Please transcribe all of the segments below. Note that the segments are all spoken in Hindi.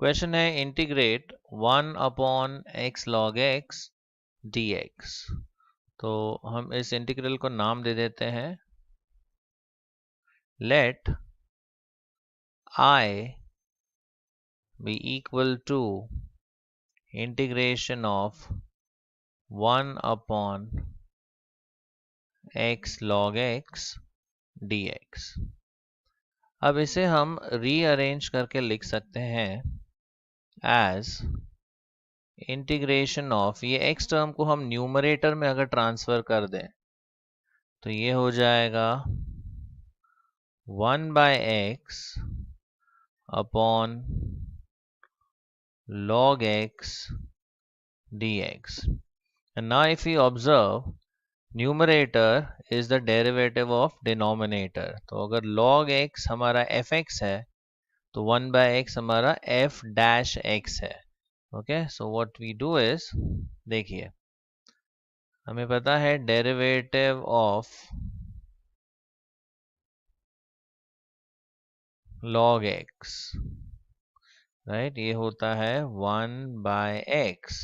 क्वेश्चन है integrate 1 upon x log x dx। तो हम इस इंटीग्रल को नाम दे देते हैं late I be equal to integration of 1 upon x log x dx। अब इसे हम रीअरेंज करके लिख सकते हैं एज इंटीग्रेशन ऑफ, ये x टर्म को हम न्यूमरेटर में अगर ट्रांसफर कर दें तो ये हो जाएगा 1/x upon log x dx। And now if we observe, numerator is the derivative of denominator। तो अगर log x हमारा fx है तो 1/x हमारा f dash x है। Okay, so what we do is, देखिए हमें पता है derivative of log x, right, ये होता है 1/x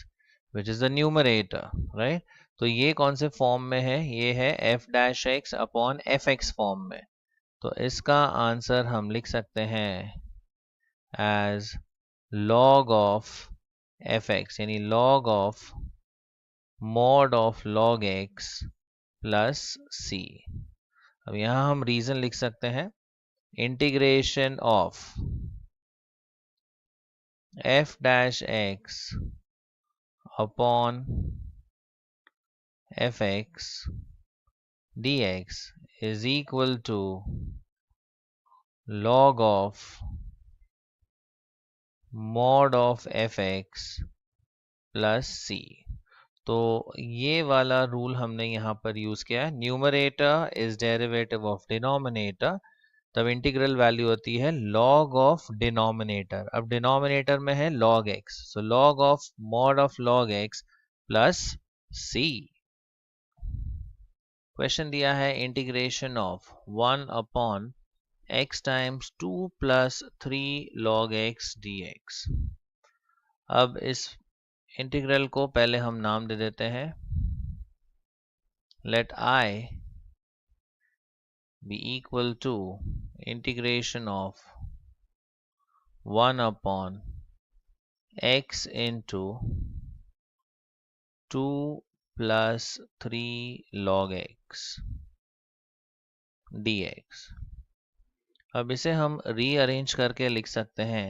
which is the numerator, right. तो ये कौन से फॉर्म में है, ये है f dash x upon fx form में। तो इसका आंसर हम लिख सकते हैं एज log ऑफ fx, यानी log of mod of log x plus c। अब यहां हम रीजन लिख सकते हैं integration of f dash x upon fx dx is equal to log of mod of fx plus c। तो ये वाला रूल हमने यहाँ पर यूज किया है, numerator is derivative of denominator, तब इंटीग्रल वैल्यू होती है log ऑफ डिनोमिनेटर। अब डिनोमिनेटर में है log x, so log of mod of log x plus c। Question दिया है integration of 1 upon x times 2 plus 3 log x dx। अब इस इंटीग्रल को पहले हम नाम दे देते हैं late I be equal to integration of 1 upon x into 2 plus 3 log x dx। अब इसे हम रीअरेंज करके लिख सकते हैं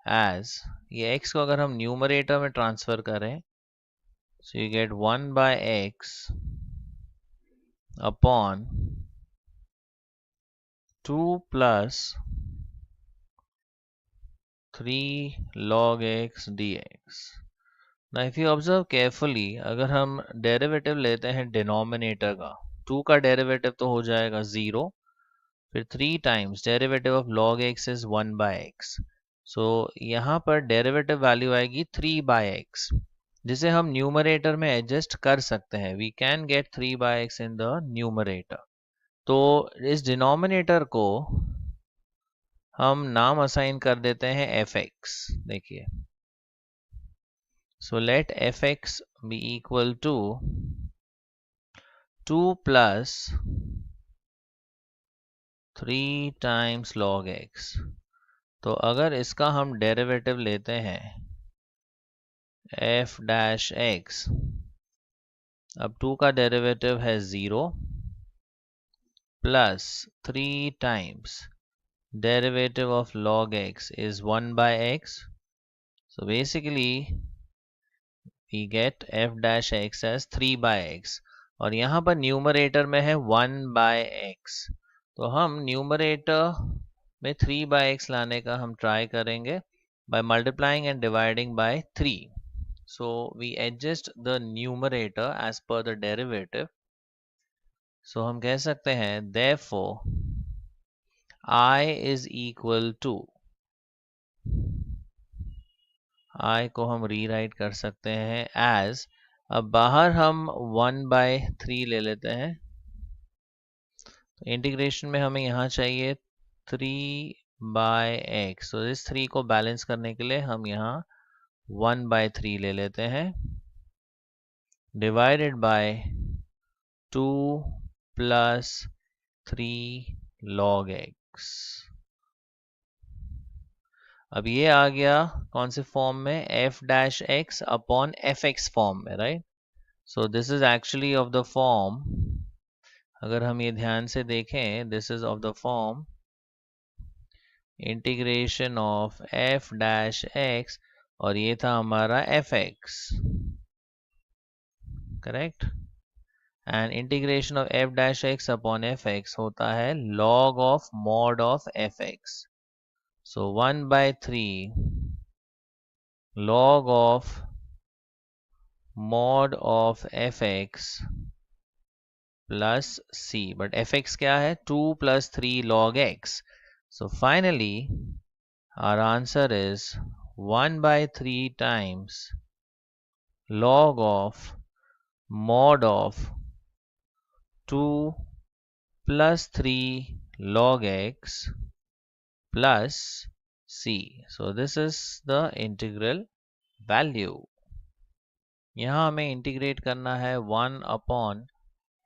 एज, ये x को अगर हम न्यूमरेटर में ट्रांसफर करें so you get 1/x upon 2 plus 3 log x dx। Now if you observe carefully, अगर हम डेरिवेटिव लेते हैं डिनोमिनेटर का, 2 का डेरिवेटिव तो हो जाएगा 0, फिर 3 times derivative of log x is 1/x। सो यहाँ पर डेरिवेटिव वैल्यू आएगी 3/x, जिसे हम न्यूमरेटर में एडजस्ट कर सकते हैं। We can get 3/x in the numerator. तो इस डिनोमिनेटर को हम नाम असाइन कर देते हैं fx। देखिए, so let fx be equal to 2 plus 3 times log x। तो अगर इसका हम डेरिवेटिव लेते हैं f dash x, अब 2 का डेरिवेटिव है 0 plus 3 times derivative of log x is 1/x। So basically we get f dash x as 3/x, और यहाँ पर न्यूमरेटर में है 1/x। तो हम न्यूमरेटर में 3/x लाने का हम ट्राई करेंगे by multiplying and dividing by 3। So we adjust the numerator as per the derivative। So हम कह सकते हैं therefore I is equal to, I को हम रीराइट कर सकते हैं as, अब बाहर हम 1/3 ले लेते हैं, तो इंटीग्रेशन में हमें यहाँ चाहिए 3 बाय एक्स। तो इस 3 को बैलेंस करने के लिए हम यहाँ 1/3 ले लेते हैं, divided by 2 plus 3 log x। अब ये आ गया कौन से फॉर्म में, f dash x upon F X form में, right. So this is actually of the form, अगर हम ये ध्यान से देखें, this is of the form integration of f dash x, और ये था हमारा F X, correct. And integration of f dash x upon F X होता है log of mod of F X. So 1/3 log of mod of fx plus c, but fx क्या है, 2 plus 3 log x. So finally our answer is 1/3 times log of mod of 2 plus 3 log x plus c. So this is the integral value. यहाँ हमें इंटीग्रेट करना है 1 upon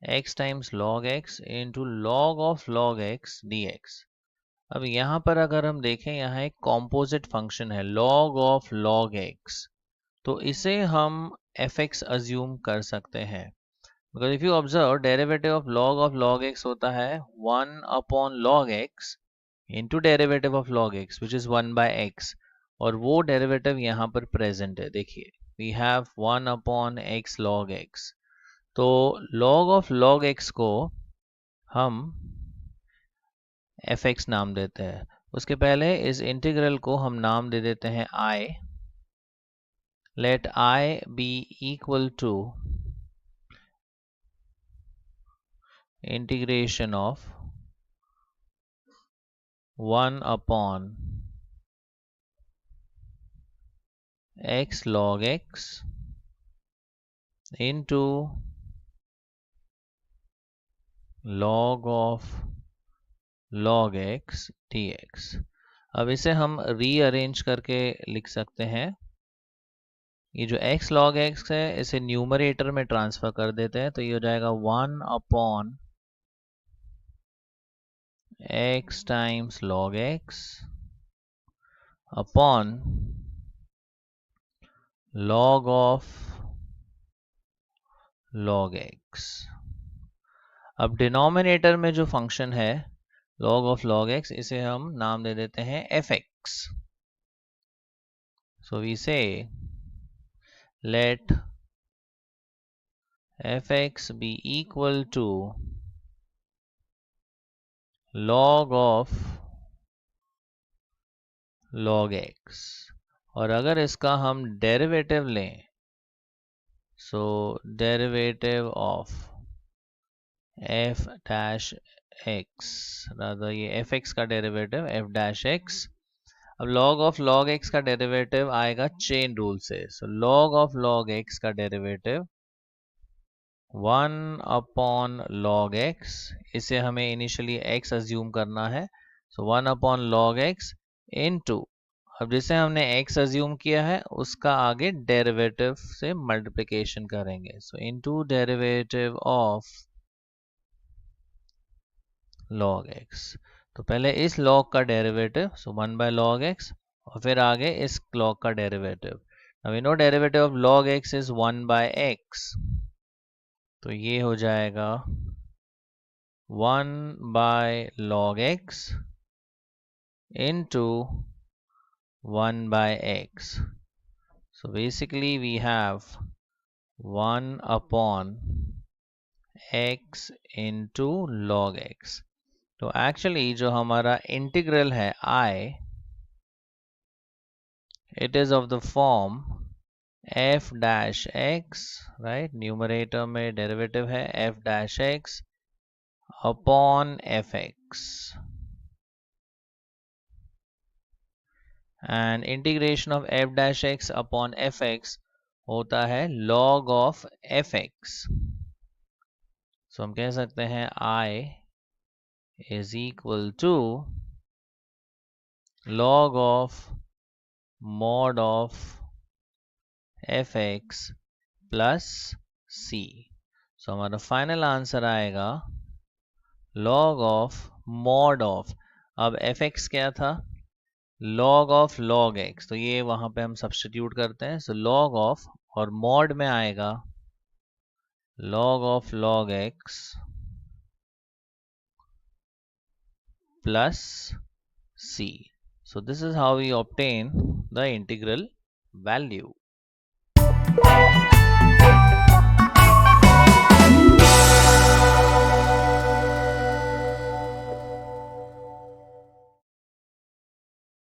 x times log x into log of log x dx। अब यहाँ पर अगर हम देखें, यहाँ एक कॉम्पोजिट फंक्शन है log ऑफ log x, तो इसे हम fx अज्यूम कर सकते हैं, because if you observe derivative of log x होता है 1 upon log x into derivative of log x which is 1/x, और वो डेरिवेटिव यहाँ पर प्रेजेंट है, देखिए we have 1 upon x log x। तो log of log x को हम fx नाम देते हैं। उसके पहले इस इंटीग्रल को हम नाम दे देते हैं I। Let I be equal to integration of 1 upon x log x into log of log x dx। अब इसे हम रीअरेंज करके लिख सकते हैं, ये जो x log x है इसे न्यूमरेटर में ट्रांसफर कर देते हैं, तो ये हो जाएगा 1 upon x times log x upon log of log x। अब डिनोमिनेटर में जो फंक्शन है log of log x, इसे हम नाम दे देते हैं fx। So we say let fx be equal to log of log x, और अगर इसका हम डेरिवेटिव लें, so derivative of f dash x, rather ये fx का डेरिवेटिव f dash x। अब log ऑफ log x का डेरिवेटिव आएगा चेन रूल से, so log of log x का डेरिवेटिव 1 अपॉन log x, इसे हमें इनिशियली x अज्यूम करना है, so 1 upon log x into, अब जिसे हमने x अज्यूम किया है उसका आगे डेरिवेटिव से मल्टीप्लिकेशन करेंगे, सो into derivative of log x। तो पहले इस log का डेरिवेटिव, सो 1/log x, और फिर आगे इस log का derivative. Now we know derivative of log x is 1/x, तो ये हो जाएगा 1/log x into 1/x। So basically we have 1 upon x into log x। तो एक्चुअली जो हमारा इंटीग्रल है I, it is of the form f dash x, right, numerator में डेरिवेटिव है f dash x upon fx, and integration of f dash x upon fx होता है log of fx। so हम कह सकते हैं I is equal to log of mod of fx plus c। सो हमारा फाइनल आंसर आएगा log of mod of, अब fx क्या था, log of log x, तो ये वहां पे हम सब्स्टिट्यूट करते हैं। सो log of, और mod में आएगा log of log x plus c। So this is how we obtain the integral value.